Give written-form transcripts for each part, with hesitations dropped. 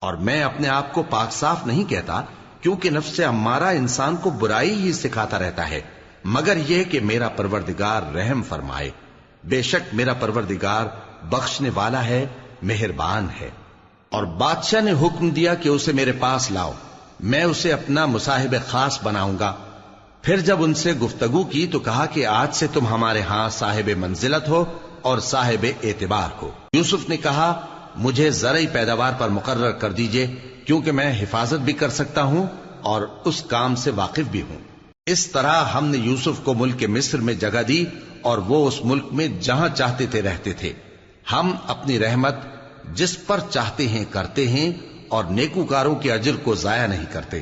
اور میں اپنے آپ کو پاک صاف نہیں کہتا، کیونکہ نفس امارہ انسان کو برائی ہی سکھاتا رہتا ہے، مگر یہ کہ میرا پروردگار رحم فرمائے۔ بے شک میرا پروردگار بخشنے والا ہے، مہربان ہے۔ اور بادشاہ نے حکم دیا کہ اسے میرے پاس لاؤ، میں اسے اپنا مصاحب خاص بناؤں گا۔ پھر جب ان سے گفتگو کی تو کہا کہ آج سے تم ہمارے ہاں صاحب منزلت ہو اور صاحب اعتبار ہو۔ یوسف نے کہا مجھے زرعی پیداوار پر مقرر کر دیجئے، کیونکہ میں حفاظت بھی کر سکتا ہوں اور اس کام سے واقف بھی ہوں۔ اس طرح ہم نے یوسف کو ملک مصر میں جگہ دی اور وہ اس ملک میں جہاں چاہتے تھے رہتے تھے۔ ہم اپنی رحمت جس پر چاہتے ہیں کرتے ہیں اور نیکوکاروں کے اجر کو ضائع نہیں کرتے،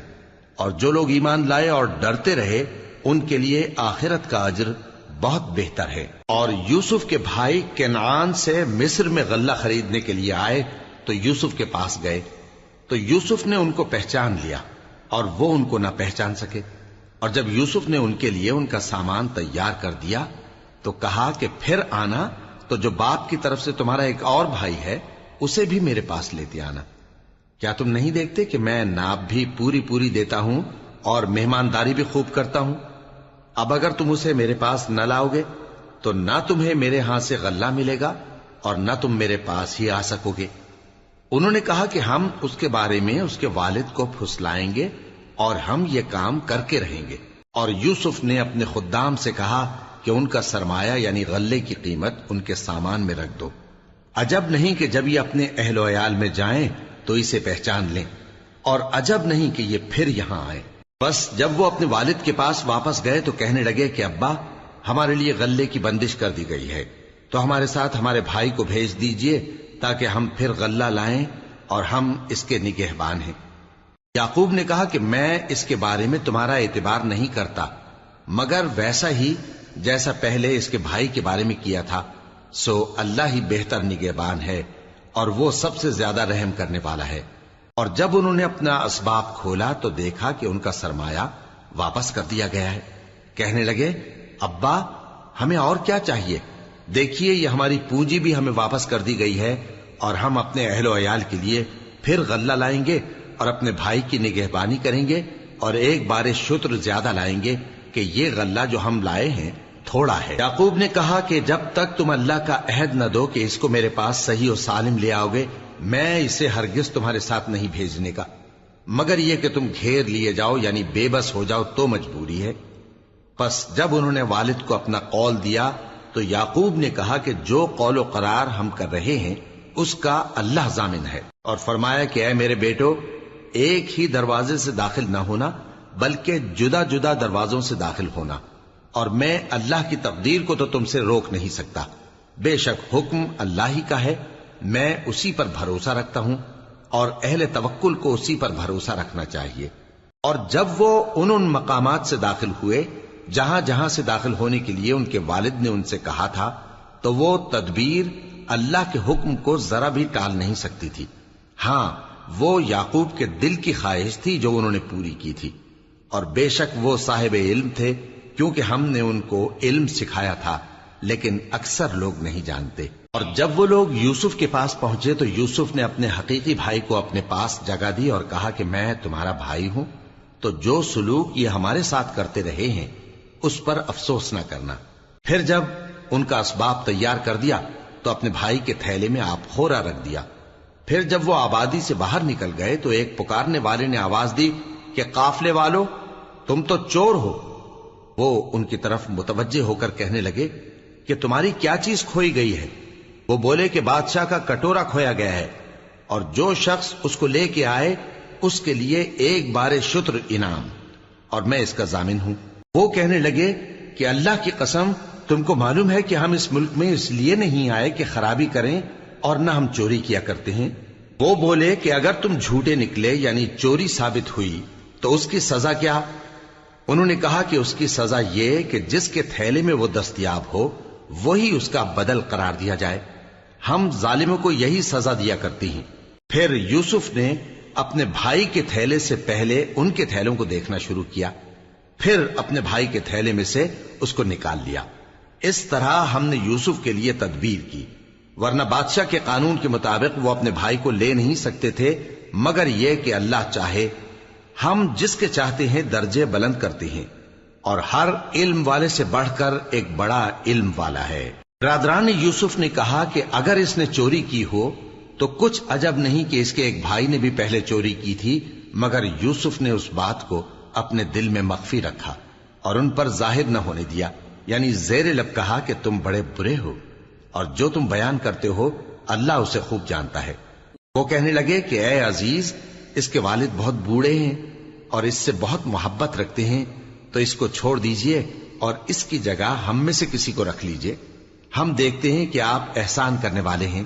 اور جو لوگ ایمان لائے اور ڈرتے رہے ان کے لیے آخرت کا اجر بہت بہتر ہے۔ اور یوسف کے بھائی کنعان سے مصر میں غلہ خریدنے کے لیے آئے تو یوسف کے پاس گئے، تو یوسف نے ان کو پہچان لیا اور وہ ان کو نہ پہچان سکے۔ اور جب یوسف نے ان کے لیے ان کا سامان تیار کر دیا تو کہا کہ پھر آنا تو جو باپ کی طرف سے تمہارا ایک اور بھائی ہے اسے بھی میرے پاس لیتے آنا۔ کیا تم نہیں دیکھتے کہ میں ناب بھی پوری پوری دیتا ہوں اور مہمانداری بھی خوب کرتا ہوں؟ اب اگر تم اسے میرے پاس نہ لاؤ گے تو نہ تمہیں میرے ہاں سے غلہ ملے گا اور نہ تم میرے پاس ہی آ سکو گے۔ انہوں نے کہا کہ ہم اس کے بارے میں اس کے والد کو پھسلائیں گے اور ہم یہ کام کر کے رہیں گے۔ اور یوسف نے اپنے خدام سے کہا کہ ان کا سرمایہ یعنی غلے کی قیمت ان کے سامان میں رکھ دو۔ عجب نہیں کہ جب یہ اپنے اہل و عیال میں جائیں تو اسے پہچان لیں، اور عجب نہیں کہ یہ پھر یہاں آئے۔ بس جب وہ اپنے والد کے پاس واپس گئے تو کہنے لگے کہ ابا ہمارے لیے غلے کی بندش کر دی گئی ہے، تو ہمارے ساتھ ہمارے بھائی کو بھیج دیجئے تاکہ ہم پھر غلہ لائیں اور ہم اس کے نگہبان ہیں۔ یعقوب نے کہا کہ میں اس کے بارے میں تمہارا اعتبار نہیں کرتا، مگر ویسا ہی جیسا پہلے اس کے بھائی کے بارے میں کیا تھا، سو اللہ ہی بہتر نگہبان ہے اور وہ سب سے زیادہ رحم کرنے والا ہے۔ اور جب انہوں نے اپنا اسباب کھولا تو دیکھا کہ ان کا سرمایہ واپس کر دیا گیا ہے۔ کہنے لگے ابا ہمیں اور کیا چاہیے؟ دیکھیے یہ ہماری پونجی بھی ہمیں واپس کر دی گئی ہے، اور ہم اپنے اہل و عیال کے لیے پھر غلہ لائیں گے اور اپنے بھائی کی نگہبانی کریں گے، اور ایک بار شتر زیادہ لائیں گے کہ یہ غلہ جو ہم لائے ہیں تھوڑا ہے۔ یعقوب نے کہا کہ جب تک تم اللہ کا عہد نہ دو کہ اس کو میرے پاس صحیح و سالم لے آؤ گے، میں اسے ہرگز تمہارے ساتھ نہیں بھیجنے کا، مگر یہ کہ تم گھیر لیے جاؤ یعنی بے بس ہو جاؤ تو مجبوری ہے۔ پس جب انہوں نے والد کو اپنا قول دیا تو یعقوب نے کہا کہ جو قول و قرار ہم کر رہے ہیں اس کا اللہ ضامن ہے، اور فرمایا کہ اے میرے بیٹو ایک ہی دروازے سے داخل نہ ہونا بلکہ جدا جدا دروازوں سے داخل ہونا، اور میں اللہ کی تقدیر کو تو تم سے روک نہیں سکتا۔ بے شک حکم اللہ ہی کا ہے، میں اسی پر بھروسہ رکھتا ہوں، اور اہل توکل کو اسی پر بھروسہ رکھنا چاہیے۔ اور جب وہ ان مقامات سے داخل ہوئے جہاں جہاں سے داخل ہونے کے لیے ان کے والد نے ان سے کہا تھا، تو وہ تدبیر اللہ کے حکم کو ذرا بھی ٹال نہیں سکتی تھی۔ ہاں وہ یعقوب کے دل کی خواہش تھی جو انہوں نے پوری کی تھی، اور بے شک وہ صاحب علم تھے، کیونکہ ہم نے ان کو علم سکھایا تھا، لیکن اکثر لوگ نہیں جانتے۔ اور جب وہ لوگ یوسف کے پاس پہنچے تو یوسف نے اپنے حقیقی بھائی کو اپنے پاس جگہ دی اور کہا کہ میں تمہارا بھائی ہوں، تو جو سلوک یہ ہمارے ساتھ کرتے رہے ہیں اس پر افسوس نہ کرنا۔ پھر جب ان کا اسباب تیار کر دیا تو اپنے بھائی کے تھیلے میں آپ خورا رکھ دیا۔ پھر جب وہ آبادی سے باہر نکل گئے تو ایک پکارنے والے نے آواز دی کہ قافلے والو تم تو چور ہو۔ وہ ان کی طرف متوجہ ہو کر کہنے لگے کہ تمہاری کیا چیز کھوئی گئی ہے؟ وہ بولے کہ بادشاہ کا کٹورا کھویا گیا ہے، اور جو شخص اس کو لے کے آئے اس کے لیے ایک بار شتر انعام، اور میں اس کا ضامن ہوں۔ وہ کہنے لگے کہ اللہ کی قسم تم کو معلوم ہے کہ ہم اس ملک میں اس لیے نہیں آئے کہ خرابی کریں اور نہ ہم چوری کیا کرتے ہیں۔ وہ بولے کہ اگر تم جھوٹے نکلے یعنی چوری ثابت ہوئی تو اس کی سزا کیا؟ انہوں نے کہا کہ اس کی سزا یہ کہ جس کے تھیلے میں وہ دستیاب ہو وہی اس کا بدل قرار دیا جائے، ہم ظالموں کو یہی سزا دیا کرتی ہیں۔ پھر یوسف نے اپنے بھائی کے تھیلے سے پہلے ان کے تھیلوں کو دیکھنا شروع کیا، پھر اپنے بھائی کے تھیلے میں سے اس کو نکال لیا۔ اس طرح ہم نے یوسف کے لیے تدبیر کی، ورنہ بادشاہ کے قانون کے مطابق وہ اپنے بھائی کو لے نہیں سکتے تھے مگر یہ کہ اللہ چاہے، ہم جس کے چاہتے ہیں درجے بلند کرتے ہیں، اور ہر علم والے سے بڑھ کر ایک بڑا علم والا ہے۔ برادران یوسف نے کہا کہ اگر اس نے چوری کی ہو تو کچھ عجب نہیں کہ اس کے ایک بھائی نے بھی پہلے چوری کی تھی، مگر یوسف نے اس بات کو اپنے دل میں مخفی رکھا اور ان پر ظاہر نہ ہونے دیا، یعنی زیر لب کہا کہ تم بڑے برے ہو اور جو تم بیان کرتے ہو اللہ اسے خوب جانتا ہے۔ وہ کہنے لگے کہ اے عزیز، اس کے والد بہت بوڑھے ہیں اور اس سے بہت محبت رکھتے ہیں، تو اس کو چھوڑ دیجئے اور اس کی جگہ ہم میں سے کسی کو رکھ لیجئے، ہم دیکھتے ہیں کہ آپ احسان کرنے والے ہیں۔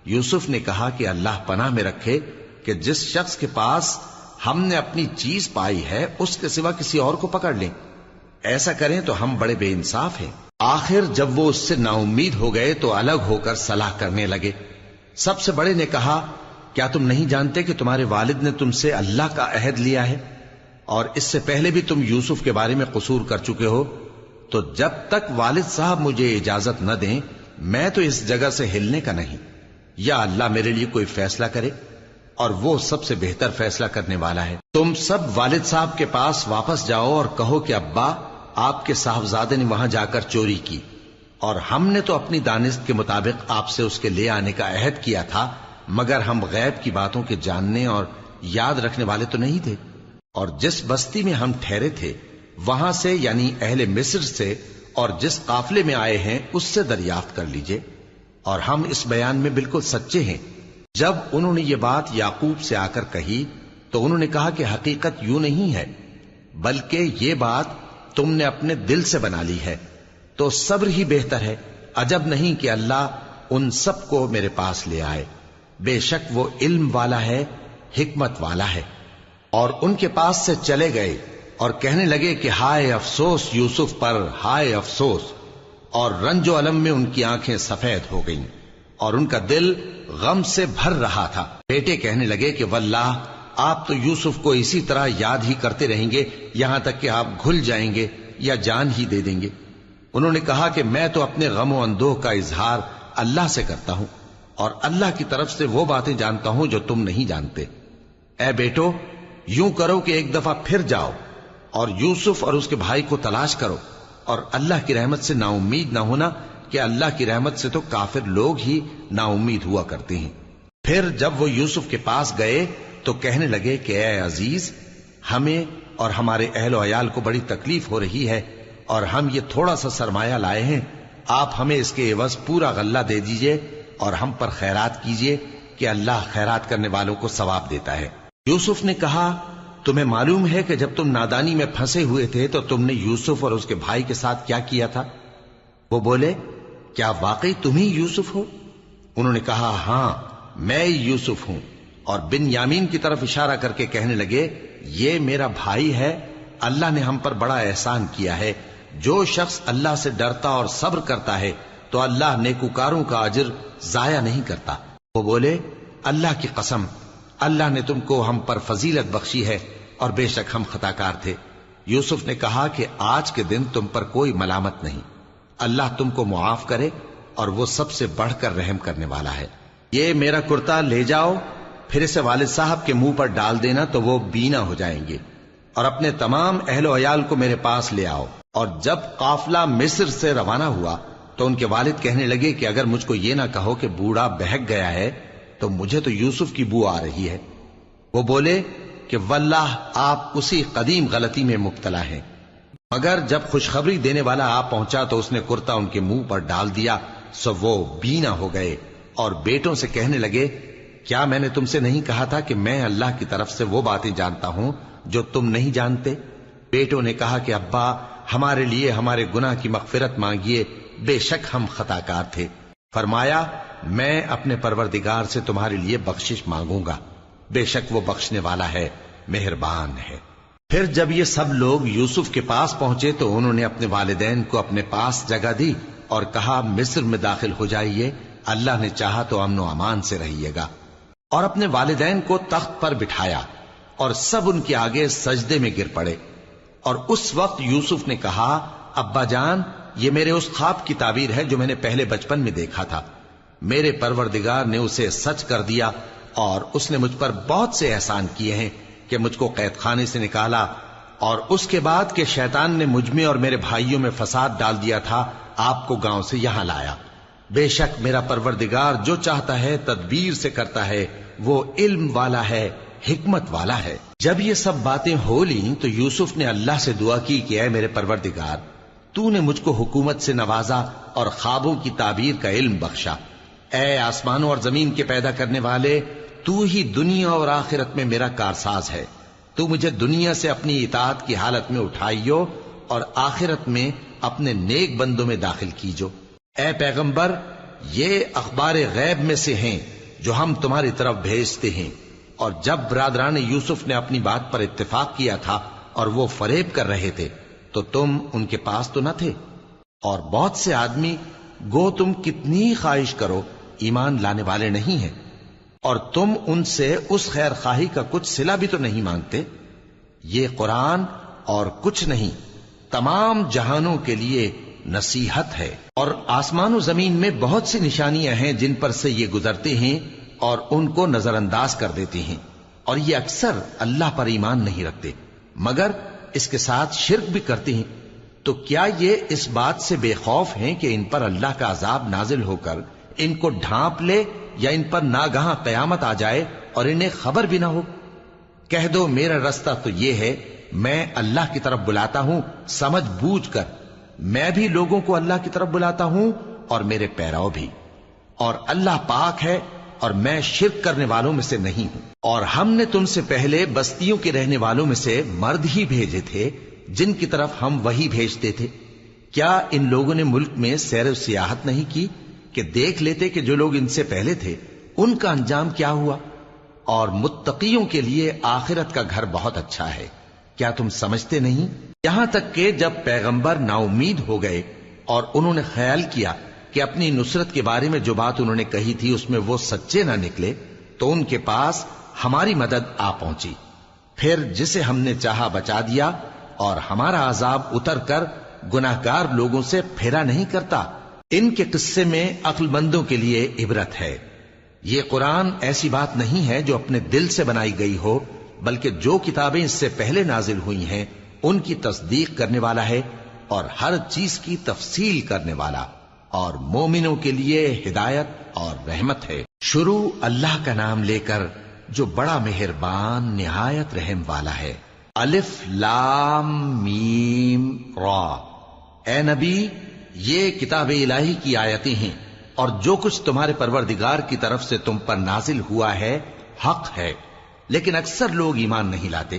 یوسف نے کہا کہ اللہ پناہ میں رکھے کہ جس شخص کے پاس ہم نے اپنی چیز پائی ہے اس کے سوا کسی اور کو پکڑ لیں، ایسا کریں تو ہم بڑے بے انصاف ہیں۔ آخر جب وہ اس سے نا امید ہو گئے تو الگ ہو کر صلاح کرنے لگے۔ سب سے بڑے نے کہا، کیا تم نہیں جانتے کہ تمہارے والد نے تم سے اللہ کا عہد لیا ہے اور اس سے پہلے بھی تم یوسف کے بارے میں قصور کر چکے ہو؟ تو جب تک والد صاحب مجھے اجازت نہ دیں میں تو اس جگہ سے ہلنے کا نہیں، یا اللہ میرے لیے کوئی فیصلہ کرے، اور وہ سب سے بہتر فیصلہ کرنے والا ہے۔ تم سب والد صاحب کے پاس واپس جاؤ اور کہو کہ ابا، آپ کے صاحبزادے نے وہاں جا کر چوری کی، اور ہم نے تو اپنی دانست کے مطابق آپ سے اس کے لے آنے کا عہد کیا تھا، مگر ہم غیب کی باتوں کے جاننے اور یاد رکھنے والے تو نہیں تھے، اور جس بستی میں ہم ٹھہرے تھے وہاں سے، یعنی اہل مصر سے، اور جس قافلے میں آئے ہیں اس سے دریافت کر لیجئے، اور ہم اس بیان میں بالکل سچے ہیں۔ جب انہوں نے یہ بات یعقوب سے آ کر کہی تو انہوں نے کہا کہ حقیقت یوں نہیں ہے، بلکہ یہ بات تم نے اپنے دل سے بنا لی ہے، تو صبر ہی بہتر ہے۔ عجب نہیں کہ اللہ ان سب کو میرے پاس لے آئے، بے شک وہ علم والا ہے، حکمت والا ہے۔ اور ان کے پاس سے چلے گئے اور کہنے لگے کہ ہائے افسوس یوسف پر، ہائے افسوس، اور رنج و الم میں ان کی آنکھیں سفید ہو گئیں اور ان کا دل غم سے بھر رہا تھا۔ بیٹے کہنے لگے کہ واللہ آپ تو یوسف کو اسی طرح یاد ہی کرتے رہیں گے یہاں تک کہ آپ گھل جائیں گے یا جان ہی دے دیں گے۔ انہوں نے کہا کہ میں تو اپنے غم و اندوہ کا اظہار اللہ سے کرتا ہوں، اور اللہ کی طرف سے وہ باتیں جانتا ہوں جو تم نہیں جانتے۔ اے بیٹو، یوں کرو کہ ایک دفعہ پھر جاؤ اور یوسف اور اس کے بھائی کو تلاش کرو، اور اللہ کی رحمت سے نا امید نہ ہونا کہ اللہ کی رحمت سے تو کافر لوگ ہی نا امید ہوا کرتے ہیں۔ پھر جب وہ یوسف کے پاس گئے تو کہنے لگے کہ اے عزیز، ہمیں اور ہمارے اہل و عیال کو بڑی تکلیف ہو رہی ہے، اور ہم یہ تھوڑا سا سرمایہ لائے ہیں، آپ ہمیں اس کے عوض پورا غلہ دے دیجئے اور ہم پر خیرات کیجئے کہ اللہ خیرات کرنے والوں کو ثواب دیتا ہے۔ یوسف نے کہا، تمہیں معلوم ہے کہ جب تم نادانی میں پھنسے ہوئے تھے تو تم نے یوسف اور اس کے بھائی کے ساتھ کیا کیا تھا؟ وہ بولے، کیا واقعی تم ہی یوسف ہو؟ انہوں نے کہا، ہاں میں یوسف ہوں، اور بن یامین کی طرف اشارہ کر کے کہنے لگے، یہ میرا بھائی ہے، اللہ نے ہم پر بڑا احسان کیا ہے۔ جو شخص اللہ سے ڈرتا اور صبر کرتا ہے تو اللہ نیکوکاروں کا اجر ضائع نہیں کرتا۔ وہ بولے، اللہ کی قسم، اللہ نے تم کو ہم پر فضیلت بخشی ہے اور بے شک ہم خطاکار تھے۔ یوسف نے کہا کہ آج کے دن تم پر کوئی ملامت نہیں، اللہ تم کو معاف کرے، اور وہ سب سے بڑھ کر رحم کرنے والا ہے۔ یہ میرا کرتا لے جاؤ، پھر اسے والد صاحب کے منہ پر ڈال دینا تو وہ بینا ہو جائیں گے، اور اپنے تمام اہل و عیال کو میرے پاس لے آؤ۔ اور جب قافلہ مصر سے روانہ ہوا تو ان کے والد کہنے لگے کہ اگر مجھ کو یہ نہ کہو کہ بوڑھا بہک گیا ہے تو مجھے تو یوسف کی بو آ رہی ہے۔ وہ بولے کہ واللہ آپ اسی قدیم غلطی میں مبتلا ہیں۔ مگر جب خوشخبری دینے والا آپ پہنچا تو اس نے کرتا ان کے منہ پر ڈال دیا، سو وہ بینا ہو گئے، اور بیٹوں سے کہنے لگے، کیا میں نے تم سے نہیں کہا تھا کہ میں اللہ کی طرف سے وہ باتیں جانتا ہوں جو تم نہیں جانتے؟ بیٹوں نے کہا کہ ابا، ہمارے لیے ہمارے گناہ کی مغفرت مانگیے، بے شک ہم خطاکار تھے۔ فرمایا، میں اپنے پروردگار سے تمہارے لیے بخشش مانگوں گا، بے شک وہ بخشنے والا ہے، مہربان ہے۔ پھر جب یہ سب لوگ یوسف کے پاس پہنچے تو انہوں نے اپنے والدین کو اپنے پاس جگہ دی اور کہا، مصر میں داخل ہو جائیے، اللہ نے چاہا تو امن و امان سے رہیے گا۔ اور اپنے والدین کو تخت پر بٹھایا اور سب ان کے آگے سجدے میں گر پڑے۔ اور اس وقت یوسف نے کہا، ابا جان، یہ میرے اس خواب کی تعبیر ہے جو میں نے پہلے بچپن میں دیکھا تھا، میرے پروردگار نے اسے سچ کر دیا اور اس نے مجھ پر بہت سے احسان کیے ہیں کہ مجھ کو قید خانے سے نکالا، اور اس کے بعد کہ شیطان نے مجھ میں اور میرے بھائیوں میں فساد ڈال دیا تھا، آپ کو گاؤں سے یہاں لایا۔ بے شک میرا پروردگار جو چاہتا ہے تدبیر سے کرتا ہے، وہ علم والا ہے، حکمت والا ہے۔ جب یہ سب باتیں ہو لیں تو یوسف نے اللہ سے دعا کی کہ اے میرے پروردگار، تو نے مجھ کو حکومت سے نوازا اور خوابوں کی تعبیر کا علم بخشا۔ اے آسمانوں اور زمین کے پیدا کرنے والے، تو ہی دنیا اور آخرت میں میرا کارساز ہے۔ تو مجھے دنیا سے اپنی اطاعت کی حالت میں اٹھائیو اور آخرت میں اپنے نیک بندوں میں داخل کیجو۔ اے پیغمبر، یہ اخبار غیب میں سے ہیں جو ہم تمہاری طرف بھیجتے ہیں۔ اور جب برادران یوسف نے اپنی بات پر اتفاق کیا تھا اور وہ فریب کر رہے تھے تو تم ان کے پاس تو نہ تھے، اور بہت سے آدمی گو تم کتنی خواہش کرو ایمان لانے والے نہیں ہیں، اور تم ان سے اس خیر خواہی کا کچھ صلہ بھی تو نہیں مانگتے۔ یہ قرآن اور کچھ نہیں تمام جہانوں کے لیے نصیحت ہے، اور آسمان و زمین میں بہت سی نشانیاں ہیں جن پر سے یہ گزرتے ہیں اور ان کو نظر انداز کر دیتے ہیں، اور یہ اکثر اللہ پر ایمان نہیں رکھتے مگر اس کے ساتھ شرک بھی کرتے ہیں۔ تو کیا یہ اس بات سے بے خوف ہیں کہ ان پر اللہ کا عذاب نازل ہو کر ان کو ڈھانپ لے، یا ان پر ناگہاں قیامت آ جائے اور انہیں خبر بھی نہ ہو؟ کہہ دو میرا رستہ تو یہ ہے، میں اللہ کی طرف بلاتا ہوں سمجھ بوجھ کر، میں بھی لوگوں کو اللہ کی طرف بلاتا ہوں اور میرے پیراؤ بھی، اور اللہ پاک ہے اور میں شرک کرنے والوں میں سے نہیں ہوں۔ اور ہم نے تم سے پہلے بستیوں کے رہنے والوں میں سے مرد ہی بھیجے تھے جن کی طرف ہم وہی بھیجتے تھے۔ کیا ان لوگوں نے ملک میں سیر و سیاحت نہیں کی کہ دیکھ لیتے کہ جو لوگ ان سے پہلے تھے ان کا انجام کیا ہوا؟ اور متقیوں کے لیے آخرت کا گھر بہت اچھا ہے، کیا تم سمجھتے نہیں؟ یہاں تک کہ جب پیغمبر نا امید ہو گئے اور انہوں نے خیال کیا کہ اپنی نصرت کے بارے میں جو بات انہوں نے کہی تھی اس میں وہ سچے نہ نکلے، تو ان کے پاس ہماری مدد آ پہنچی، پھر جسے ہم نے چاہا بچا دیا، اور ہمارا عذاب اتر کر گناہگار لوگوں سے پھیرا نہیں کرتا۔ ان کے قصے میں عقل مندوں کے لیے عبرت ہے۔ یہ قرآن ایسی بات نہیں ہے جو اپنے دل سے بنائی گئی ہو، بلکہ جو کتابیں اس سے پہلے نازل ہوئی ہیں ان کی تصدیق کرنے والا ہے، اور ہر چیز کی تفصیل کرنے والا، اور مومنوں کے لیے ہدایت اور رحمت ہے۔ شروع اللہ کا نام لے کر جو بڑا مہربان نہایت رحم والا ہے۔ الف لام میم را۔ اے نبی، یہ کتاب الہی کی آیتیں ہیں، اور جو کچھ تمہارے پروردگار کی طرف سے تم پر نازل ہوا ہے حق ہے، لیکن اکثر لوگ ایمان نہیں لاتے۔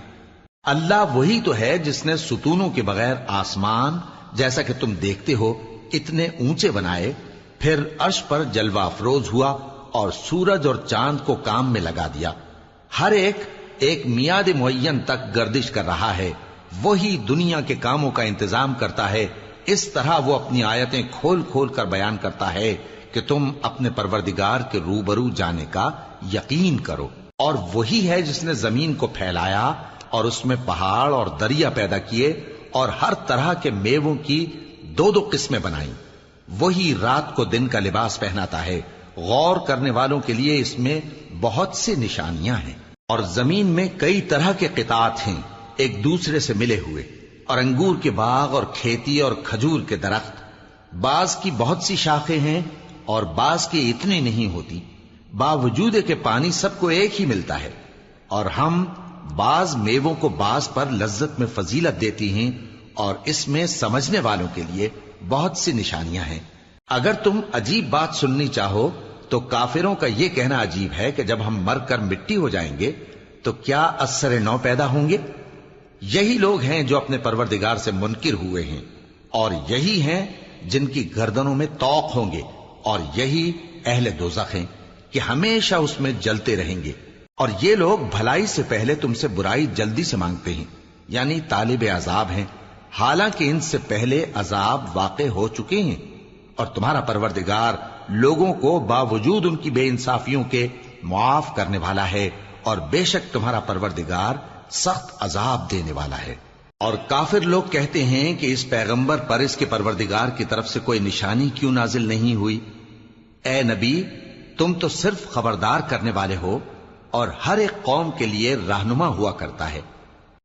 اللہ وہی تو ہے جس نے ستونوں کے بغیر آسمان جیسا کہ تم دیکھتے ہو اتنے اونچے بنائے، پھر عرش پر جلوہ افروز ہوا اور سورج اور چاند کو کام میں لگا دیا، ہر ایک میعاد معین تک گردش کر رہا ہے۔ وہی دنیا کے کاموں کا انتظام کرتا ہے، اس طرح وہ اپنی آیتیں کھول کھول کر بیان کرتا ہے کہ تم اپنے پروردگار کے روبرو جانے کا یقین کرو۔ اور وہی ہے جس نے زمین کو پھیلایا اور اس میں پہاڑ اور دریا پیدا کیے اور ہر طرح کے میووں کی دو دو قسمیں بنائیں۔ وہی رات کو دن کا لباس پہناتا ہے، غور کرنے والوں کے لیے اس میں بہت سی نشانیاں ہیں۔ اور زمین میں کئی طرح کے قطعات ہیں ایک دوسرے سے ملے ہوئے، اور انگور کے باغ اور کھیتی اور کھجور کے درخت، بعض کی بہت سی شاخیں ہیں اور بعض کی اتنی نہیں ہوتی، باوجود کہ پانی سب کو ایک ہی ملتا ہے۔ اور ہم بعض میووں کو بعض پر لذت میں فضیلت دیتی ہیں، اور اس میں سمجھنے والوں کے لیے بہت سی نشانیاں ہیں۔ اگر تم عجیب بات سننی چاہو تو کافروں کا یہ کہنا عجیب ہے کہ جب ہم مر کر مٹی ہو جائیں گے تو کیا از سر نو پیدا ہوں گے؟ یہی لوگ ہیں جو اپنے پروردگار سے منکر ہوئے ہیں، اور یہی ہیں جن کی گردنوں میں طوق ہوں گے، اور یہی اہل دوزخ ہیں کہ ہمیشہ اس میں جلتے رہیں گے۔ اور یہ لوگ بھلائی سے پہلے تم سے برائی جلدی سے مانگتے ہیں، یعنی طالب عذاب ہیں، حالانکہ ان سے پہلے عذاب واقع ہو چکے ہیں۔ اور تمہارا پروردگار لوگوں کو باوجود ان کی بے انصافیوں کے معاف کرنے والا ہے، اور بے شک تمہارا پروردگار سخت عذاب دینے والا ہے۔ اور کافر لوگ کہتے ہیں کہ اس پیغمبر پر اس کے پروردگار کی طرف سے کوئی نشانی کیوں نازل نہیں ہوئی؟ اے نبی، تم تو صرف خبردار کرنے والے ہو، اور ہر ایک قوم کے لیے رہنما ہوا کرتا ہے۔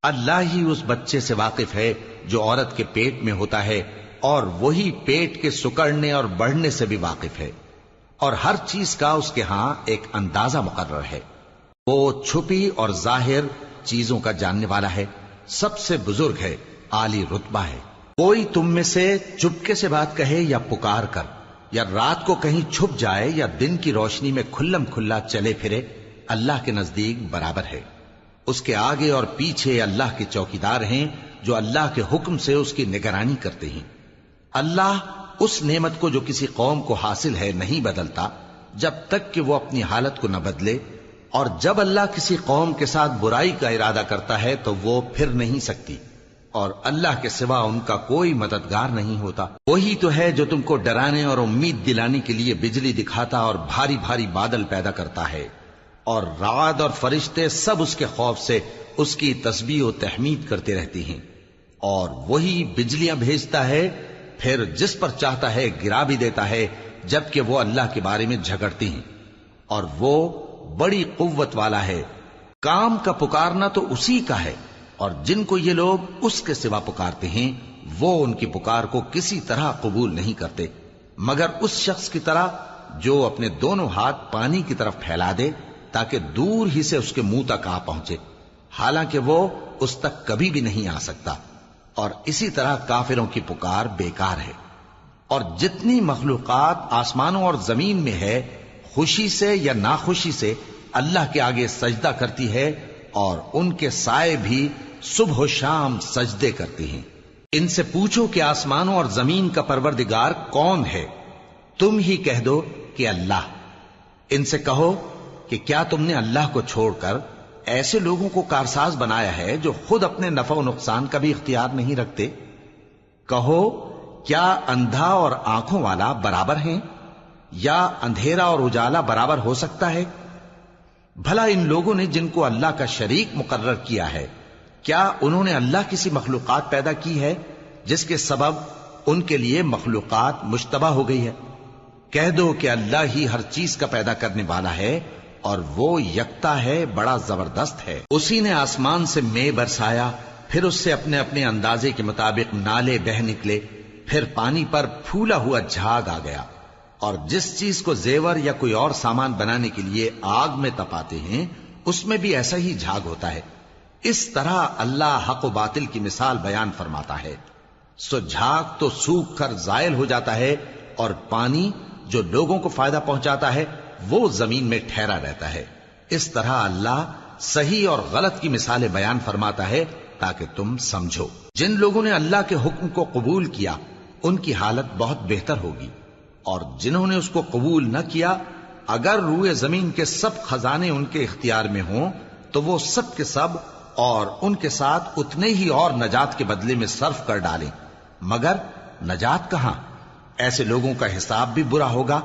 اللہ ہی اس بچے سے واقف ہے جو عورت کے پیٹ میں ہوتا ہے، اور وہی پیٹ کے سکڑنے اور بڑھنے سے بھی واقف ہے، اور ہر چیز کا اس کے ہاں ایک اندازہ مقرر ہے۔ وہ چھپی اور ظاہر چیزوں کا جاننے والا ہے، سب سے بزرگ ہے، عالی رتبہ ہے۔ کوئی تم میں سے چپکے سے بات کہے یا پکار کر، یا رات کو کہیں چھپ جائے یا دن کی روشنی میں کھلم کھلا چلے پھرے، اللہ کے نزدیک برابر ہے۔ اس کے آگے اور پیچھے اللہ کے چوکیدار ہیں جو اللہ کے حکم سے اس کی نگرانی کرتے ہیں۔ اللہ اس نعمت کو جو کسی قوم کو حاصل ہے نہیں بدلتا جب تک کہ وہ اپنی حالت کو نہ بدلے، اور جب اللہ کسی قوم کے ساتھ برائی کا ارادہ کرتا ہے تو وہ پھر نہیں سکتی، اور اللہ کے سوا ان کا کوئی مددگار نہیں ہوتا۔ وہی تو ہے جو تم کو ڈرانے اور امید دلانے کے لیے بجلی دکھاتا اور بھاری بھاری بادل پیدا کرتا ہے، اور رعد اور فرشتے سب اس کے خوف سے اس کی تسبیح و تحمید کرتے رہتے ہیں۔ اور وہی بجلیاں بھیجتا ہے، پھر جس پر چاہتا ہے گرا بھی دیتا ہے، جبکہ وہ اللہ کے بارے میں جھگڑتے ہیں، اور وہ بڑی قوت والا ہے۔ کام کا پکارنا تو اسی کا ہے، اور جن کو یہ لوگ اس کے سوا پکارتے ہیں وہ ان کی پکار کو کسی طرح قبول نہیں کرتے، مگر اس شخص کی طرح جو اپنے دونوں ہاتھ پانی کی طرف پھیلا دے تاکہ دور ہی سے اس کے منہ تک آ پہنچے، حالانکہ وہ اس تک کبھی بھی نہیں آ سکتا۔ اور اسی طرح کافروں کی پکار بیکار ہے۔ اور جتنی مخلوقات آسمانوں اور زمین میں ہے، خوشی سے یا ناخوشی سے اللہ کے آگے سجدہ کرتی ہے، اور ان کے سائے بھی صبح و شام سجدے کرتے ہیں۔ ان سے پوچھو کہ آسمانوں اور زمین کا پروردگار کون ہے؟ تم ہی کہہ دو کہ اللہ۔ ان سے کہو کہ کیا تم نے اللہ کو چھوڑ کر ایسے لوگوں کو کارساز بنایا ہے جو خود اپنے نفع و نقصان کا بھی اختیار نہیں رکھتے؟ کہو کیا اندھا اور آنکھوں والا برابر ہیں، یا اندھیرا اور اجالا برابر ہو سکتا ہے؟ بھلا ان لوگوں نے جن کو اللہ کا شریک مقرر کیا ہے، کیا انہوں نے اللہ کسی مخلوقات پیدا کی ہے جس کے سبب ان کے لیے مخلوقات مشتبہ ہو گئی ہے؟ کہہ دو کہ اللہ ہی ہر چیز کا پیدا کرنے والا ہے، اور وہ یکتا ہے، بڑا زبردست ہے۔ اسی نے آسمان سے مے برسایا، پھر اس سے اپنے اپنے اندازے کے مطابق نالے بہ نکلے، پھر پانی پر پھولا ہوا جھاگ آ گیا۔ اور جس چیز کو زیور یا کوئی اور سامان بنانے کے لیے آگ میں تپاتے ہیں اس میں بھی ایسا ہی جھاگ ہوتا ہے۔ اس طرح اللہ حق و باطل کی مثال بیان فرماتا ہے۔ سو جھاگ تو سوکھ کر زائل ہو جاتا ہے، اور پانی جو لوگوں کو فائدہ پہنچاتا ہے وہ زمین میں ٹھہرا رہتا ہے۔ اس طرح اللہ صحیح اور غلط کی مثالیں بیان فرماتا ہے تاکہ تم سمجھو۔ جن لوگوں نے اللہ کے حکم کو قبول کیا ان کی حالت بہت بہتر ہوگی، اور جنہوں نے اس کو قبول نہ کیا، اگر روئے زمین کے سب خزانے ان کے اختیار میں ہوں تو وہ سب کے سب اور ان کے ساتھ اتنے ہی اور نجات کے بدلے میں صرف کر ڈالیں، مگر نجات کہاں؟ ایسے لوگوں کا حساب بھی برا ہوگا،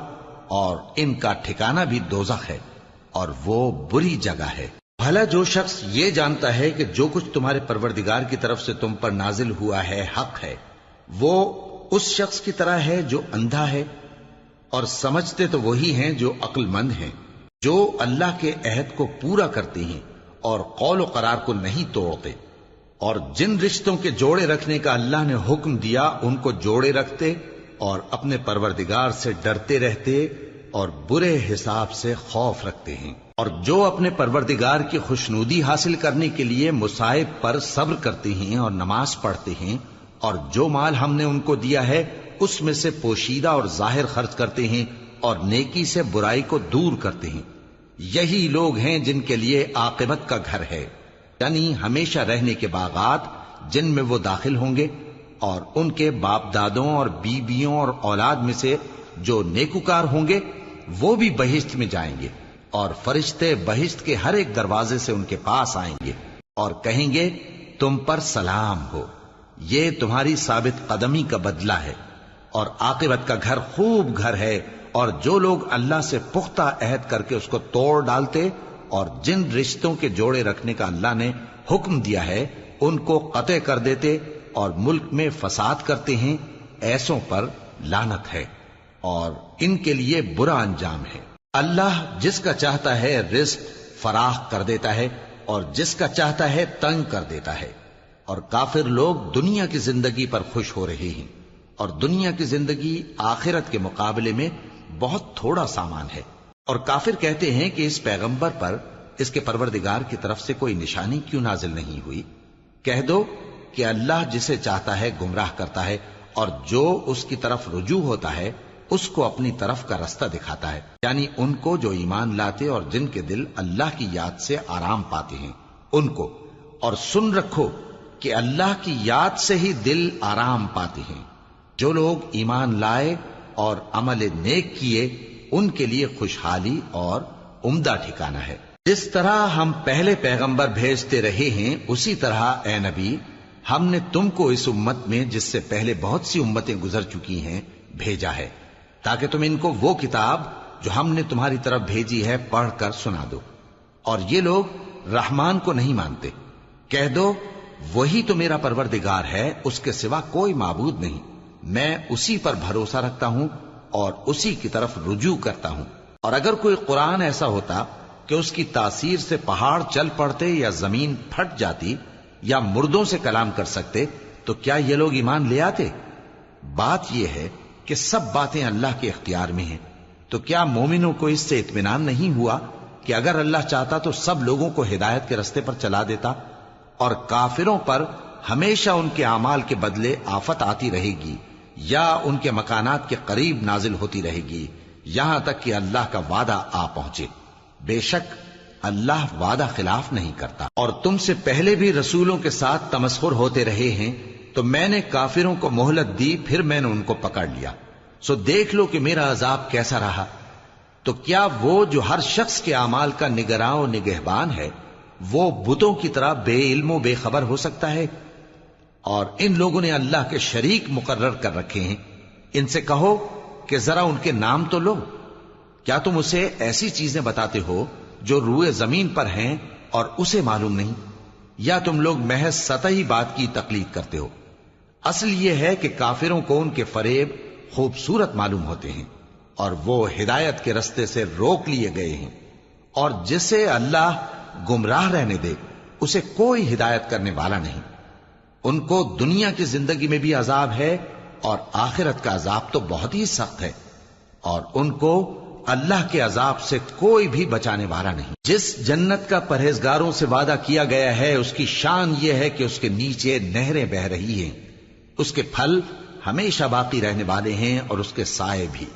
اور ان کا ٹھکانہ بھی دوزخ ہے، اور وہ بری جگہ ہے۔ بھلا جو شخص یہ جانتا ہے کہ جو کچھ تمہارے پروردگار کی طرف سے تم پر نازل ہوا ہے حق ہے، وہ اس شخص کی طرح ہے جو اندھا ہے، اور سمجھتے تو وہی ہیں جو عقل مند ہیں، جو اللہ کے عہد کو پورا کرتے ہیں اور قول و قرار کو نہیں توڑتے، اور جن رشتوں کے جوڑے رکھنے کا اللہ نے حکم دیا ان کو جوڑے رکھتے، اور اپنے پروردگار سے ڈرتے رہتے اور برے حساب سے خوف رکھتے ہیں، اور جو اپنے پروردگار کی خوشنودی حاصل کرنے کے لیے مصائب پر صبر کرتے ہیں اور نماز پڑھتے ہیں، اور جو مال ہم نے ان کو دیا ہے اس میں سے پوشیدہ اور ظاہر خرچ کرتے ہیں، اور نیکی سے برائی کو دور کرتے ہیں، یہی لوگ ہیں جن کے لیے عاقبت کا گھر ہے، یعنی ہمیشہ رہنے کے باغات جن میں وہ داخل ہوں گے، اور ان کے باپ دادوں اور بیویوں اور اولاد میں سے جو نیکوکار ہوں گے وہ بھی بہشت میں جائیں گے، اور فرشتے بہشت کے ہر ایک دروازے سے ان کے پاس آئیں گے اور کہیں گے تم پر سلام ہو، یہ تمہاری ثابت قدمی کا بدلہ ہے، اور عاقبت کا گھر خوب گھر ہے۔ اور جو لوگ اللہ سے پختہ عہد کر کے اس کو توڑ ڈالتے اور جن رشتوں کے جوڑے رکھنے کا اللہ نے حکم دیا ہے ان کو قطع کر دیتے اور ملک میں فساد کرتے ہیں، ایسوں پر لعنت ہے اور ان کے لیے برا انجام ہے۔ اللہ جس کا چاہتا ہے رزق فراخ کر دیتا ہے اور جس کا چاہتا ہے تنگ کر دیتا ہے۔ اور کافر لوگ دنیا کی زندگی پر خوش ہو رہے ہیں، اور دنیا کی زندگی آخرت کے مقابلے میں بہت تھوڑا سامان ہے۔ اور کافر کہتے ہیں کہ اس پیغمبر پر اس کے پروردگار کی طرف سے کوئی نشانی کیوں نازل نہیں ہوئی؟ کہہ دو کہ اللہ جسے چاہتا ہے گمراہ کرتا ہے، اور جو اس کی طرف رجوع ہوتا ہے اس کو اپنی طرف کا رستہ دکھاتا ہے، یعنی ان کو جو ایمان لاتے اور جن کے دل اللہ کی یاد سے آرام پاتے ہیں ان کو۔ اور سن رکھو کہ اللہ کی یاد سے ہی دل آرام پاتے ہیں۔ جو لوگ ایمان لائے اور عمل نیک کیے ان کے لیے خوشحالی اور عمدہ ٹھکانہ ہے۔ جس طرح ہم پہلے پیغمبر بھیجتے رہے ہیں اسی طرح اے نبی ہم نے تم کو اس امت میں جس سے پہلے بہت سی امتیں گزر چکی ہیں بھیجا ہے، تاکہ تم ان کو وہ کتاب جو ہم نے تمہاری طرف بھیجی ہے پڑھ کر سنا دو۔ اور یہ لوگ رحمان کو نہیں مانتے۔ کہہ دو وہی تو میرا پروردگار ہے، اس کے سوا کوئی معبود نہیں، میں اسی پر بھروسہ رکھتا ہوں اور اسی کی طرف رجوع کرتا ہوں۔ اور اگر کوئی قرآن ایسا ہوتا کہ اس کی تاثیر سے پہاڑ چل پڑتے یا زمین پھٹ جاتی یا مردوں سے کلام کر سکتے تو کیا یہ لوگ ایمان لے آتے؟ بات یہ ہے کہ سب باتیں اللہ کے اختیار میں ہیں، تو کیا مومنوں کو اس سے اطمینان نہیں ہوا کہ اگر اللہ چاہتا تو سب لوگوں کو ہدایت کے رستے پر چلا دیتا؟ اور کافروں پر ہمیشہ ان کے اعمال کے بدلے آفت آتی رہے گی یا ان کے مکانات کے قریب نازل ہوتی رہے گی یہاں تک کہ اللہ کا وعدہ آ پہنچے۔ بے شک اللہ وعدہ خلاف نہیں کرتا۔ اور تم سے پہلے بھی رسولوں کے ساتھ تمسخر ہوتے رہے ہیں، تو میں نے کافروں کو مہلت دی، پھر میں نے ان کو پکڑ لیا، سو دیکھ لو کہ میرا عذاب کیسا رہا۔ تو کیا وہ جو ہر شخص کے اعمال کا نگراں و نگہبان ہے وہ بتوں کی طرح بے علم و بے خبر ہو سکتا ہے؟ اور ان لوگوں نے اللہ کے شریک مقرر کر رکھے ہیں۔ ان سے کہو کہ ذرا ان کے نام تو لو۔ کیا تم اسے ایسی چیزیں بتاتے ہو جو روئے زمین پر ہیں اور اسے معلوم نہیں، یا تم لوگ محض سطحی بات کی تقلید کرتے ہو؟ اصل یہ ہے کہ کافروں کو ان کے فریب خوبصورت معلوم ہوتے ہیں اور وہ ہدایت کے رستے سے روک لیے گئے ہیں، اور جسے اللہ گمراہ رہنے دے اسے کوئی ہدایت کرنے والا نہیں۔ ان کو دنیا کی زندگی میں بھی عذاب ہے اور آخرت کا عذاب تو بہت ہی سخت ہے، اور ان کو اللہ کے عذاب سے کوئی بھی بچانے والا نہیں۔ جس جنت کا پرہیزگاروں سے وعدہ کیا گیا ہے اس کی شان یہ ہے کہ اس کے نیچے نہریں بہ رہی ہیں، اس کے پھل ہمیشہ باقی رہنے والے ہیں اور اس کے سائے بھی۔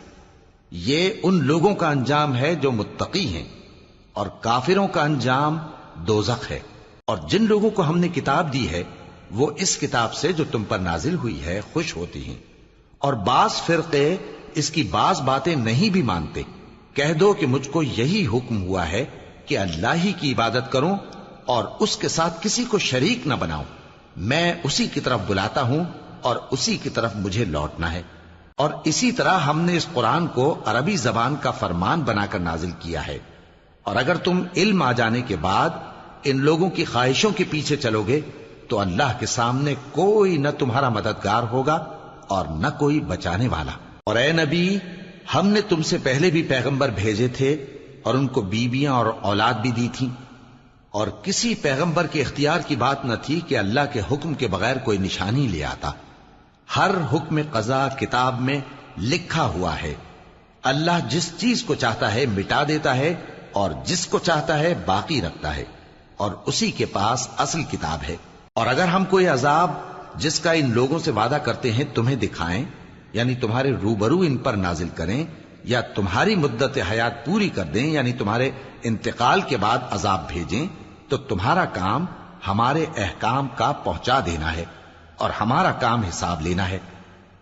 یہ ان لوگوں کا انجام ہے جو متقی ہیں، اور کافروں کا انجام دوزخ ہے۔ اور جن لوگوں کو ہم نے کتاب دی ہے وہ اس کتاب سے جو تم پر نازل ہوئی ہے خوش ہوتی ہیں، اور بعض فرقے اس کی بعض باتیں نہیں بھی مانتے۔ کہہ دو کہ مجھ کو یہی حکم ہوا ہے کہ اللہ ہی کی عبادت کروں اور اس کے ساتھ کسی کو شریک نہ بناؤں، میں اسی کی طرف بلاتا ہوں اور اسی کی طرف مجھے لوٹنا ہے۔ اور اسی طرح ہم نے اس قرآن کو عربی زبان کا فرمان بنا کر نازل کیا ہے، اور اگر تم علم آ جانے کے بعد ان لوگوں کی خواہشوں کے پیچھے چلو گے تو اللہ کے سامنے کوئی نہ تمہارا مددگار ہوگا اور نہ کوئی بچانے والا۔ اور اے نبی ہم نے تم سے پہلے بھی پیغمبر بھیجے تھے اور ان کو بیویاں اور اولاد بھی دی تھیں، اور کسی پیغمبر کے اختیار کی بات نہ تھی کہ اللہ کے حکم کے بغیر کوئی نشانی لے آتا۔ ہر حکم قضا کتاب میں لکھا ہوا ہے۔ اللہ جس چیز کو چاہتا ہے مٹا دیتا ہے اور جس کو چاہتا ہے باقی رکھتا ہے، اور اسی کے پاس اصل کتاب ہے۔ اور اگر ہم کوئی عذاب جس کا ان لوگوں سے وعدہ کرتے ہیں تمہیں دکھائیں، یعنی تمہارے روبرو ان پر نازل کریں، یا تمہاری مدت حیات پوری کر دیں، یعنی تمہارے انتقال کے بعد عذاب بھیجیں، تو تمہارا کام ہمارے احکام کا پہنچا دینا ہے اور ہمارا کام حساب لینا ہے۔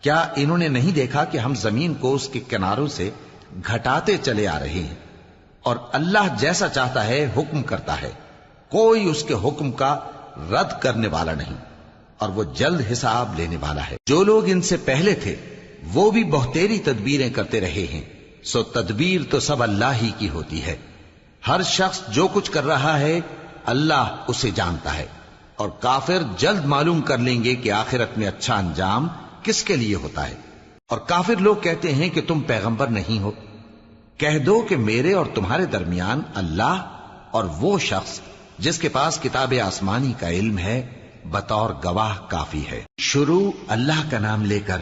کیا انہوں نے نہیں دیکھا کہ ہم زمین کو اس کے کناروں سے گھٹاتے چلے آ رہے ہیں؟ اور اللہ جیسا چاہتا ہے حکم کرتا ہے، کوئی اس کے حکم کا رد کرنے والا نہیں، اور وہ جلد حساب لینے والا ہے۔ جو لوگ ان سے پہلے تھے وہ بھی بہتیری تدبیریں کرتے رہے ہیں، سو تدبیر تو سب اللہ ہی کی ہوتی ہے۔ ہر شخص جو کچھ کر رہا ہے اللہ اسے جانتا ہے، اور کافر جلد معلوم کر لیں گے کہ آخرت میں اچھا انجام کس کے لیے ہوتا ہے۔ اور کافر لوگ کہتے ہیں کہ تم پیغمبر نہیں ہو۔ کہہ دو کہ میرے اور تمہارے درمیان اللہ اور وہ شخص جس کے پاس کتاب آسمانی کا علم ہے بطور گواہ کافی ہے۔ شروع اللہ کا نام لے کر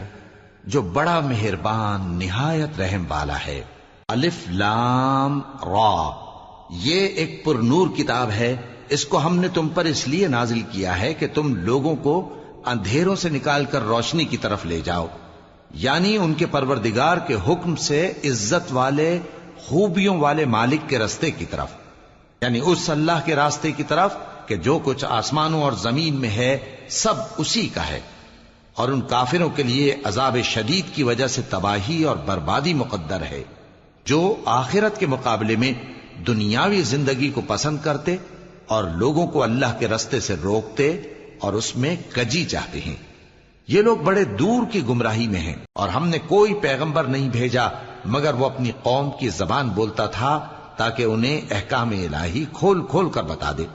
جو بڑا مہربان نہایت رحم والا ہے۔ الف لام را، یہ ایک پر نور کتاب ہے، اس کو ہم نے تم پر اس لیے نازل کیا ہے کہ تم لوگوں کو اندھیروں سے نکال کر روشنی کی طرف لے جاؤ، یعنی ان کے پروردگار کے حکم سے عزت والے خوبیوں والے مالک کے راستے کی طرف، یعنی اس اللہ کے راستے کی طرف کہ جو کچھ آسمانوں اور زمین میں ہے سب اسی کا ہے، اور ان کافروں کے لیے عذاب شدید کی وجہ سے تباہی اور بربادی مقدر ہے، جو آخرت کے مقابلے میں دنیاوی زندگی کو پسند کرتے اور لوگوں کو اللہ کے راستے سے روکتے اور اس میں کجی چاہتے ہیں۔ یہ لوگ بڑے دور کی گمراہی میں ہیں، اور ہم نے کوئی پیغمبر نہیں بھیجا مگر وہ اپنی قوم کی زبان بولتا تھا تاکہ انہیں احکام الہی کھول کھول کر بتا دے۔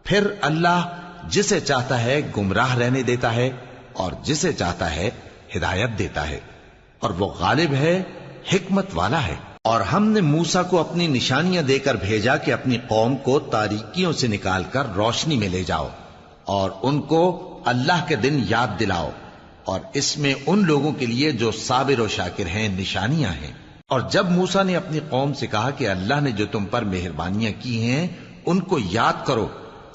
پھر اللہ جسے چاہتا ہے گمراہ رہنے دیتا ہے اور جسے چاہتا ہے ہدایت دیتا ہے، اور وہ غالب ہے، حکمت والا ہے۔ اور ہم نے موسیٰ کو اپنی نشانیاں دے کر بھیجا کہ اپنی قوم کو تاریکیوں سے نکال کر روشنی میں لے جاؤ اور ان کو اللہ کے دن یاد دلاؤ، اور اس میں ان لوگوں کے لیے جو صابر و شاکر ہیں نشانیاں ہیں۔ اور جب موسیٰ نے اپنی قوم سے کہا کہ اللہ نے جو تم پر مہربانیاں کی ہیں ان کو یاد کرو،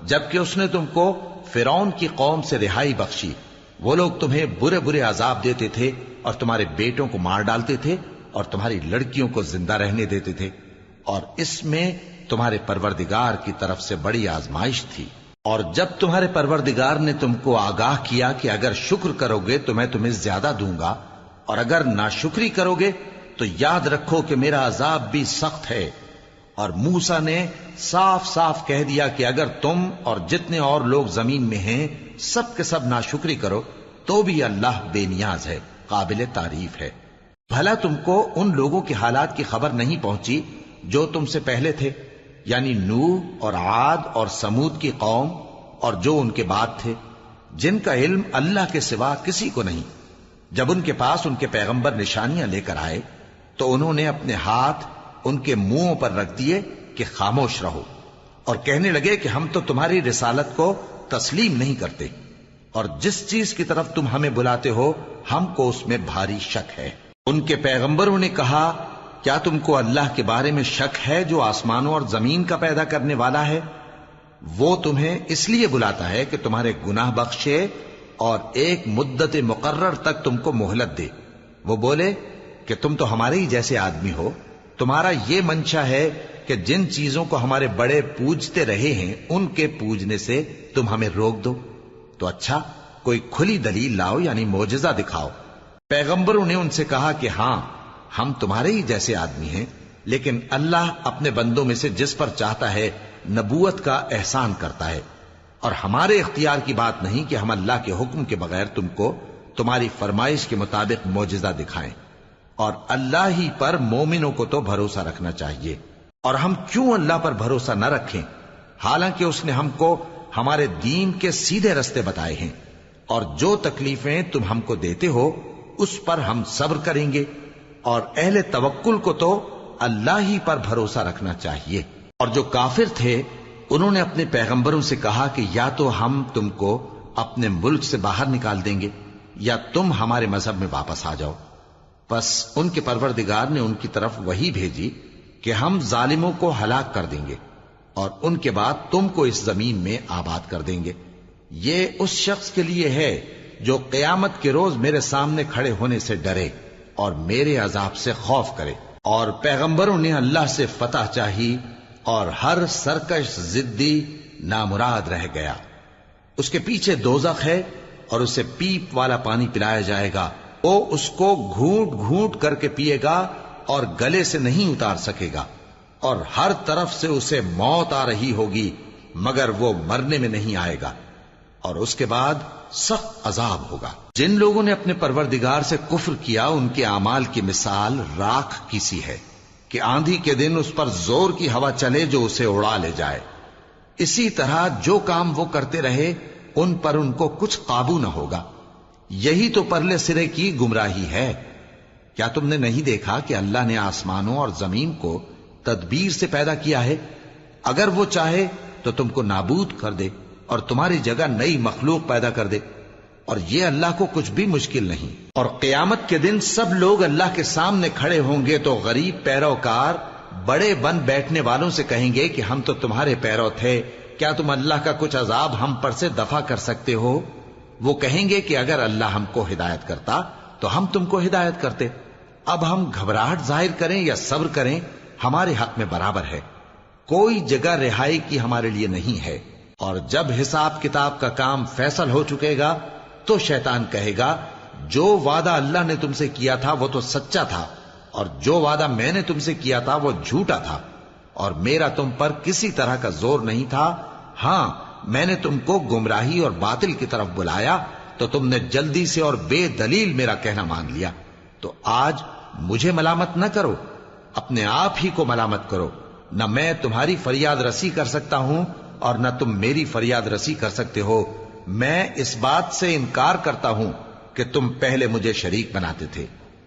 جبکہ اس نے تم کو فرعون کی قوم سے رہائی بخشی، وہ لوگ تمہیں برے برے عذاب دیتے تھے اور تمہارے بیٹوں کو مار ڈالتے تھے اور تمہاری لڑکیوں کو زندہ رہنے دیتے تھے، اور اس میں تمہارے پروردگار کی طرف سے بڑی آزمائش تھی۔ اور جب تمہارے پروردگار نے تم کو آگاہ کیا کہ اگر شکر کرو گے تو میں تمہیں زیادہ دوں گا، اور اگر ناشکری کرو گے تو یاد رکھو کہ میرا عذاب بھی سخت ہے۔ اور موسیٰ نے صاف صاف کہہ دیا کہ اگر تم اور جتنے اور لوگ زمین میں ہیں سب کے سب ناشکری کرو تو بھی اللہ بے نیاز ہے، قابل تعریف ہے۔ بھلا تم کو ان لوگوں کے حالات کی خبر نہیں پہنچی جو تم سے پہلے تھے، یعنی نوح اور عاد اور سمود کی قوم اور جو ان کے بعد تھے، جن کا علم اللہ کے سوا کسی کو نہیں۔ جب ان کے پاس ان کے پیغمبر نشانیاں لے کر آئے تو انہوں نے اپنے ہاتھ ان کے منہوں پر رکھ دیے کہ خاموش رہو، اور کہنے لگے کہ ہم تو تمہاری رسالت کو تسلیم نہیں کرتے، اور جس چیز کی طرف تم ہمیں بلاتے ہو ہم کو اس میں بھاری شک ہے۔ ان کے پیغمبروں نے کہا، کیا تم کو اللہ کے بارے میں شک ہے جو آسمانوں اور زمین کا پیدا کرنے والا ہے؟ وہ تمہیں اس لیے بلاتا ہے کہ تمہارے گناہ بخشے اور ایک مدت مقرر تک تم کو مہلت دے۔ وہ بولے کہ تم تو ہمارے ہی جیسے آدمی ہو، تمہارا یہ منشا ہے کہ جن چیزوں کو ہمارے بڑے پوجتے رہے ہیں ان کے پوجنے سے تم ہمیں روک دو، تو اچھا کوئی کھلی دلیل لاؤ، یعنی معجزہ دکھاؤ۔ پیغمبروں نے ان سے کہا کہ ہاں ہم تمہارے ہی جیسے آدمی ہیں، لیکن اللہ اپنے بندوں میں سے جس پر چاہتا ہے نبوت کا احسان کرتا ہے، اور ہمارے اختیار کی بات نہیں کہ ہم اللہ کے حکم کے بغیر تم کو تمہاری فرمائش کے مطابق معجزہ دکھائیں، اور اللہ ہی پر مومنوں کو تو بھروسہ رکھنا چاہیے۔ اور ہم کیوں اللہ پر بھروسہ نہ رکھیں حالانکہ اس نے ہم کو ہمارے دین کے سیدھے رستے بتائے ہیں، اور جو تکلیفیں تم ہم کو دیتے ہو اس پر ہم صبر کریں گے، اور اہل توکل کو تو اللہ ہی پر بھروسہ رکھنا چاہیے۔ اور جو کافر تھے انہوں نے اپنے پیغمبروں سے کہا کہ یا تو ہم تم کو اپنے ملک سے باہر نکال دیں گے یا تم ہمارے مذہب میں واپس آ جاؤ۔ بس ان کے پروردگار نے ان کی طرف وحی بھیجی کہ ہم ظالموں کو ہلاک کر دیں گے اور ان کے بعد تم کو اس زمین میں آباد کر دیں گے۔ یہ اس شخص کے لیے ہے جو قیامت کے روز میرے سامنے کھڑے ہونے سے ڈرے اور میرے عذاب سے خوف کرے۔ اور پیغمبروں نے اللہ سے فتح چاہی اور ہر سرکش ضدی نامراد رہ گیا۔ اس کے پیچھے دوزخ ہے اور اسے پیپ والا پانی پلایا جائے گا، وہ اس کو گھونٹ گھونٹ کر کے پیے گا اور گلے سے نہیں اتار سکے گا، اور ہر طرف سے اسے موت آ رہی ہوگی مگر وہ مرنے میں نہیں آئے گا، اور اس کے بعد سخت عذاب ہوگا۔ جن لوگوں نے اپنے پروردگار سے کفر کیا ان کے اعمال کی مثال راکھ کی سی ہے کہ آندھی کے دن اس پر زور کی ہوا چلے جو اسے اڑا لے جائے۔ اسی طرح جو کام وہ کرتے رہے ان پر ان کو کچھ قابو نہ ہوگا۔ یہی تو پرلے سرے کی گمراہی ہے۔ کیا تم نے نہیں دیکھا کہ اللہ نے آسمانوں اور زمین کو تدبیر سے پیدا کیا ہے؟ اگر وہ چاہے تو تم کو نابود کر دے اور تمہاری جگہ نئی مخلوق پیدا کر دے، اور یہ اللہ کو کچھ بھی مشکل نہیں۔ اور قیامت کے دن سب لوگ اللہ کے سامنے کھڑے ہوں گے تو غریب پیروکار بڑے بن بیٹھنے والوں سے کہیں گے کہ ہم تو تمہارے پیرو تھے، کیا تم اللہ کا کچھ عذاب ہم پر سے دفع کر سکتے ہو؟ وہ کہیں گے کہ اگر اللہ ہم کو ہدایت کرتا تو ہم تم کو ہدایت کرتے۔ اب ہم گھبراہٹ ظاہر کریں یا صبر کریں ہمارے حق میں برابر ہے، کوئی جگہ رہائی کی ہمارے لیے نہیں ہے۔ اور جب حساب کتاب کا کام فیصل ہو چکے گا تو شیطان کہے گا جو وعدہ اللہ نے تم سے کیا تھا وہ تو سچا تھا، اور جو وعدہ میں نے تم سے کیا تھا وہ جھوٹا تھا، اور میرا تم پر کسی طرح کا زور نہیں تھا۔ ہاں، میں نے تم کو گمراہی اور باطل کی طرف بلایا تو تم نے جلدی سے اور بے دلیل میرا کہنا مان لیا۔ تو آج مجھے ملامت نہ کرو، اپنے آپ ہی کو ملامت کرو۔ نہ میں تمہاری فریاد رسی کر سکتا ہوں اور نہ تم میری فریاد رسی کر سکتے ہو۔ میں اس بات سے انکار کرتا ہوں کہ تم پہلے مجھے شریک بناتے تھے۔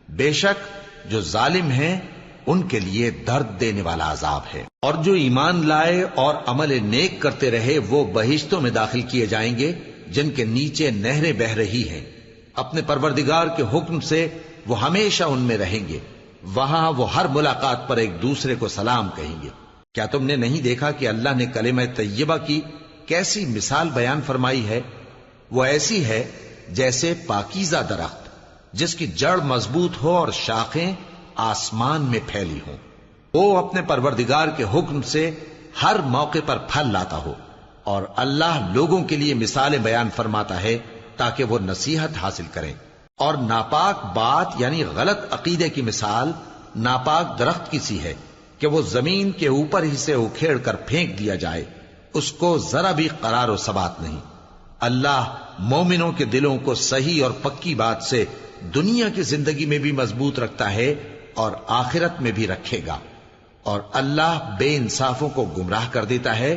بے شک جو ظالم ہیں ان کے لیے درد دینے والا عذاب ہے۔ اور جو ایمان لائے اور عمل نیک کرتے رہے وہ بہشتوں میں داخل کیے جائیں گے جن کے نیچے نہریں بہ رہی ہیں۔ اپنے پروردگار کے حکم سے وہ ہمیشہ ان میں رہیں گے، وہاں وہ ہر ملاقات پر ایک دوسرے کو سلام کہیں گے۔ کیا تم نے نہیں دیکھا کہ اللہ نے کلمہ طیبہ کی کیسی مثال بیان فرمائی ہے؟ وہ ایسی ہے جیسے پاکیزہ درخت جس کی جڑ مضبوط ہو اور شاخیں آسمان میں پھیلی ہوں، وہ اپنے پروردگار کے حکم سے ہر موقع پر پھل لاتا ہو۔ اور اللہ لوگوں کے لیے مثالیں بیان فرماتا ہے تاکہ وہ نصیحت حاصل کریں۔ اور ناپاک بات یعنی غلط عقیدے کی مثال ناپاک درخت کی سی ہے کہ وہ زمین کے اوپر ہی سے اکھیڑ کر پھینک دیا جائے، اس کو ذرا بھی قرار و ثبات نہیں۔ اللہ مومنوں کے دلوں کو صحیح اور پکی بات سے دنیا کی زندگی میں بھی مضبوط رکھتا ہے اور آخرت میں بھی رکھے گا۔ اور اللہ بے انصافوں کو گمراہ کر دیتا ہے،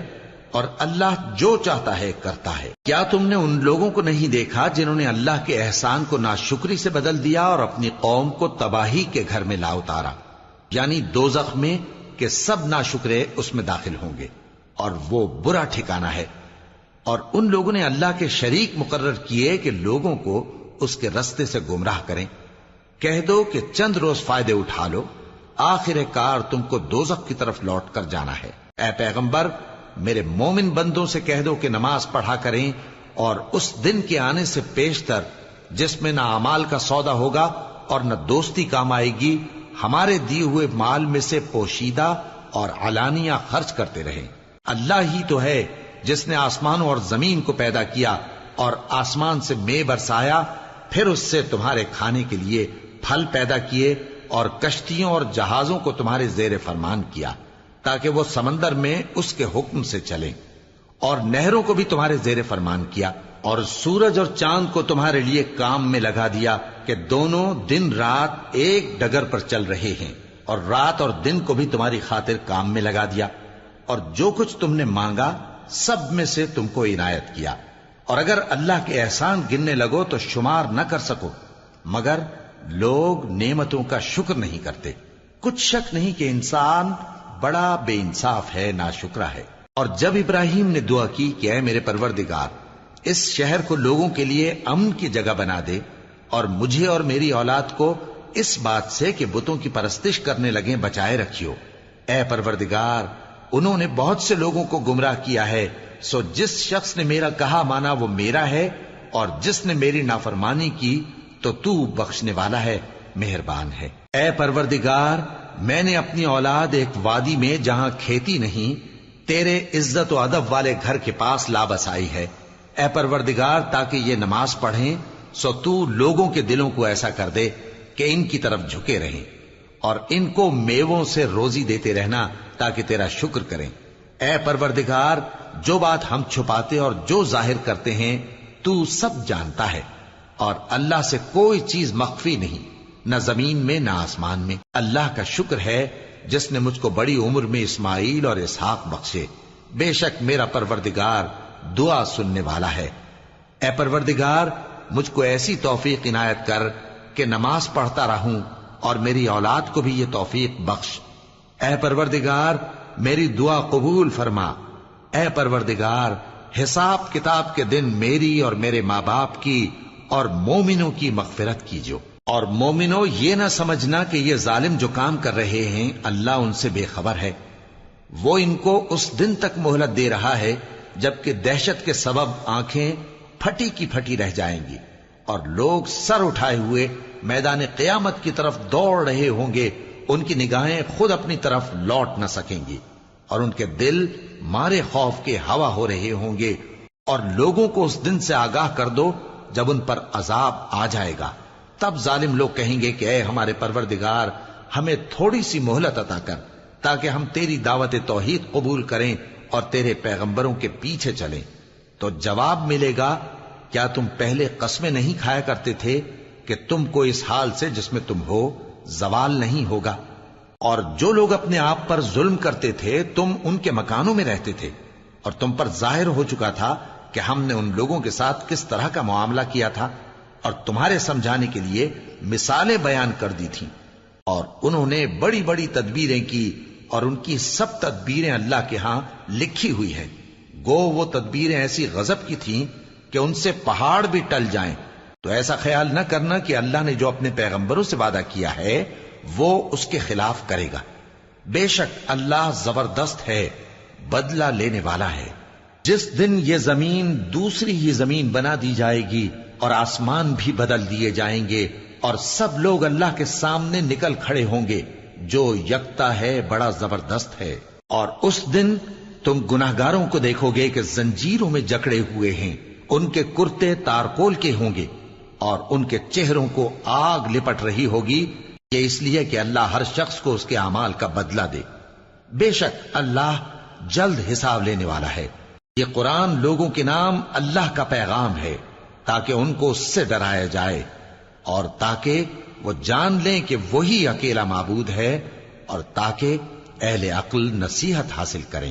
اور اللہ جو چاہتا ہے کرتا ہے۔ کیا تم نے ان لوگوں کو نہیں دیکھا جنہوں نے اللہ کے احسان کو ناشکری سے بدل دیا اور اپنی قوم کو تباہی کے گھر میں لا اتارا، یعنی دوزخ میں، کہ سب ناشکرے اس میں داخل ہوں گے اور وہ برا ٹھکانہ ہے۔ اور ان لوگوں نے اللہ کے شریک مقرر کیے کہ لوگوں کو اس کے رستے سے گمراہ کریں۔ کہہ دو کہ چند روز فائدے اٹھا لو، آخر کار تم کو دوزخ کی طرف لوٹ کر جانا ہے۔ اے پیغمبر، میرے مومن بندوں سے کہہ دو کہ نماز پڑھا کریں، اور اس دن کے آنے سے پیشتر جس میں نہ اعمال کا سودا ہوگا اور نہ دوستی کام آئے گی، ہمارے دیے ہوئے مال میں سے پوشیدہ اور علانیہ خرچ کرتے رہیں۔ اللہ ہی تو ہے جس نے آسمانوں اور زمین کو پیدا کیا اور آسمان سے مے برسایا، پھر اس سے تمہارے کھانے کے لیے پھل پیدا کیے اور کشتیوں اور جہازوں کو تمہارے زیر فرمان کیا تاکہ وہ سمندر میں اس کے حکم سے چلیں، اور نہروں کو بھی تمہارے زیر فرمان کیا، اور سورج اور چاند کو تمہارے لیے کام میں لگا دیا کہ دونوں دن رات ایک ڈگر پر چل رہے ہیں، اور رات اور دن کو بھی تمہاری خاطر کام میں لگا دیا، اور جو کچھ تم نے مانگا سب میں سے تم کو عنایت کیا۔ اور اگر اللہ کے احسان گننے لگو تو شمار نہ کر سکو، مگر لوگ نعمتوں کا شکر نہیں کرتے۔ کچھ شک نہیں کہ انسان بڑا بے انصاف ہے، ناشکرا ہے۔ اور جب ابراہیم نے دعا کی کہ اے میرے پروردگار، اس شہر کو لوگوں کے لیے امن کی جگہ بنا دے، اور مجھے اور میری اولاد کو اس بات سے کہ بتوں کی پرستش کرنے لگیں بچائے رکھیو۔ اے پروردگار، انہوں نے بہت سے لوگوں کو گمراہ کیا ہے، سو جس شخص نے میرا کہا مانا وہ میرا ہے، اور جس نے میری نافرمانی کی تو بخشنے والا ہے، مہربان ہے۔ اے پروردگار، میں نے اپنی اولاد ایک وادی میں جہاں کھیتی نہیں، تیرے عزت و ادب والے گھر کے پاس لا بسائی ہے۔ اے پروردگار، تاکہ یہ نماز پڑھیں، سو تو لوگوں کے دلوں کو ایسا کر دے کہ ان کی طرف جھکے رہیں، اور ان کو میووں سے روزی دیتے رہنا تاکہ تیرا شکر کریں۔ اے پروردگار، جو بات ہم چھپاتے اور جو ظاہر کرتے ہیں تو سب جانتا ہے، اور اللہ سے کوئی چیز مخفی نہیں، نہ زمین میں نہ آسمان میں۔ اللہ کا شکر ہے جس نے مجھ کو بڑی عمر میں اسماعیل اور اسحاق بخشے، بے شک میرا پروردگار دعا سننے والا ہے۔ اے پروردگار، مجھ کو ایسی توفیق عنایت کر کہ نماز پڑھتا رہوں، اور میری اولاد کو بھی یہ توفیق بخش۔ اے پروردگار، میری دعا قبول فرما۔ اے پروردگار، حساب کتاب کے دن میری اور میرے ماں باپ کی اور مومنوں کی مغفرت کیجو۔ اور مومنوں، یہ نہ سمجھنا کہ یہ ظالم جو کام کر رہے ہیں اللہ ان سے بے خبر ہے۔ وہ ان کو اس دن تک مہلت دے رہا ہے جبکہ دہشت کے سبب آنکھیں پھٹی کی پھٹی رہ جائیں گی اور لوگ سر اٹھائے ہوئے میدان قیامت کی طرف دوڑ رہے ہوں گے۔ ان کی نگاہیں خود اپنی طرف لوٹ نہ سکیں گی اور ان کے دل مارے خوف کے ہوا ہو رہے ہوں گے۔ اور لوگوں کو اس دن سے آگاہ کر دو جب ان پر عذاب آ جائے گا۔ تب ظالم لوگ کہیں گے کہ اے ہمارے پروردگار، ہمیں تھوڑی سی مہلت عطا کر تاکہ ہم تیری دعوت توحید قبول کریں اور تیرے پیغمبروں کے پیچھے چلیں۔ تو جواب ملے گا، کیا تم پہلے قسمیں نہیں کھایا کرتے تھے کہ تم کو اس حال سے جس میں تم ہو زوال نہیں ہوگا؟ اور جو لوگ اپنے آپ پر ظلم کرتے تھے تم ان کے مکانوں میں رہتے تھے، اور تم پر ظاہر ہو چکا تھا کہ ہم نے ان لوگوں کے ساتھ کس طرح کا معاملہ کیا تھا، اور تمہارے سمجھانے کے لیے مثالیں بیان کر دی تھیں۔ اور انہوں نے بڑی بڑی تدبیریں کی، اور ان کی سب تدبیریں اللہ کے ہاں لکھی ہوئی ہیں۔ گو وہ تدبیریں ایسی غضب کی تھیں کہ ان سے پہاڑ بھی ٹل جائیں۔ تو ایسا خیال نہ کرنا کہ اللہ نے جو اپنے پیغمبروں سے وعدہ کیا ہے وہ اس کے خلاف کرے گا۔ بے شک اللہ زبردست ہے، بدلہ لینے والا ہے۔ جس دن یہ زمین دوسری ہی زمین بنا دی جائے گی اور آسمان بھی بدل دیے جائیں گے اور سب لوگ اللہ کے سامنے نکل کھڑے ہوں گے، جو یکتا ہے بڑا زبردست ہے۔ اور اس دن تم گناہگاروں کو دیکھو گے کہ زنجیروں میں جکڑے ہوئے ہیں، ان کے کرتے تارکول کے ہوں گے اور ان کے چہروں کو آگ لپٹ رہی ہوگی، یہ اس لیے کہ اللہ ہر شخص کو اس کے اعمال کا بدلہ دے۔ بے شک اللہ جلد حساب لینے والا ہے۔ یہ قرآن لوگوں کے نام اللہ کا پیغام ہے تاکہ ان کو اس سے ڈرایا جائے اور تاکہ وہ جان لیں کہ وہی اکیلا معبود ہے، اور تاکہ اہل عقل نصیحت حاصل کریں۔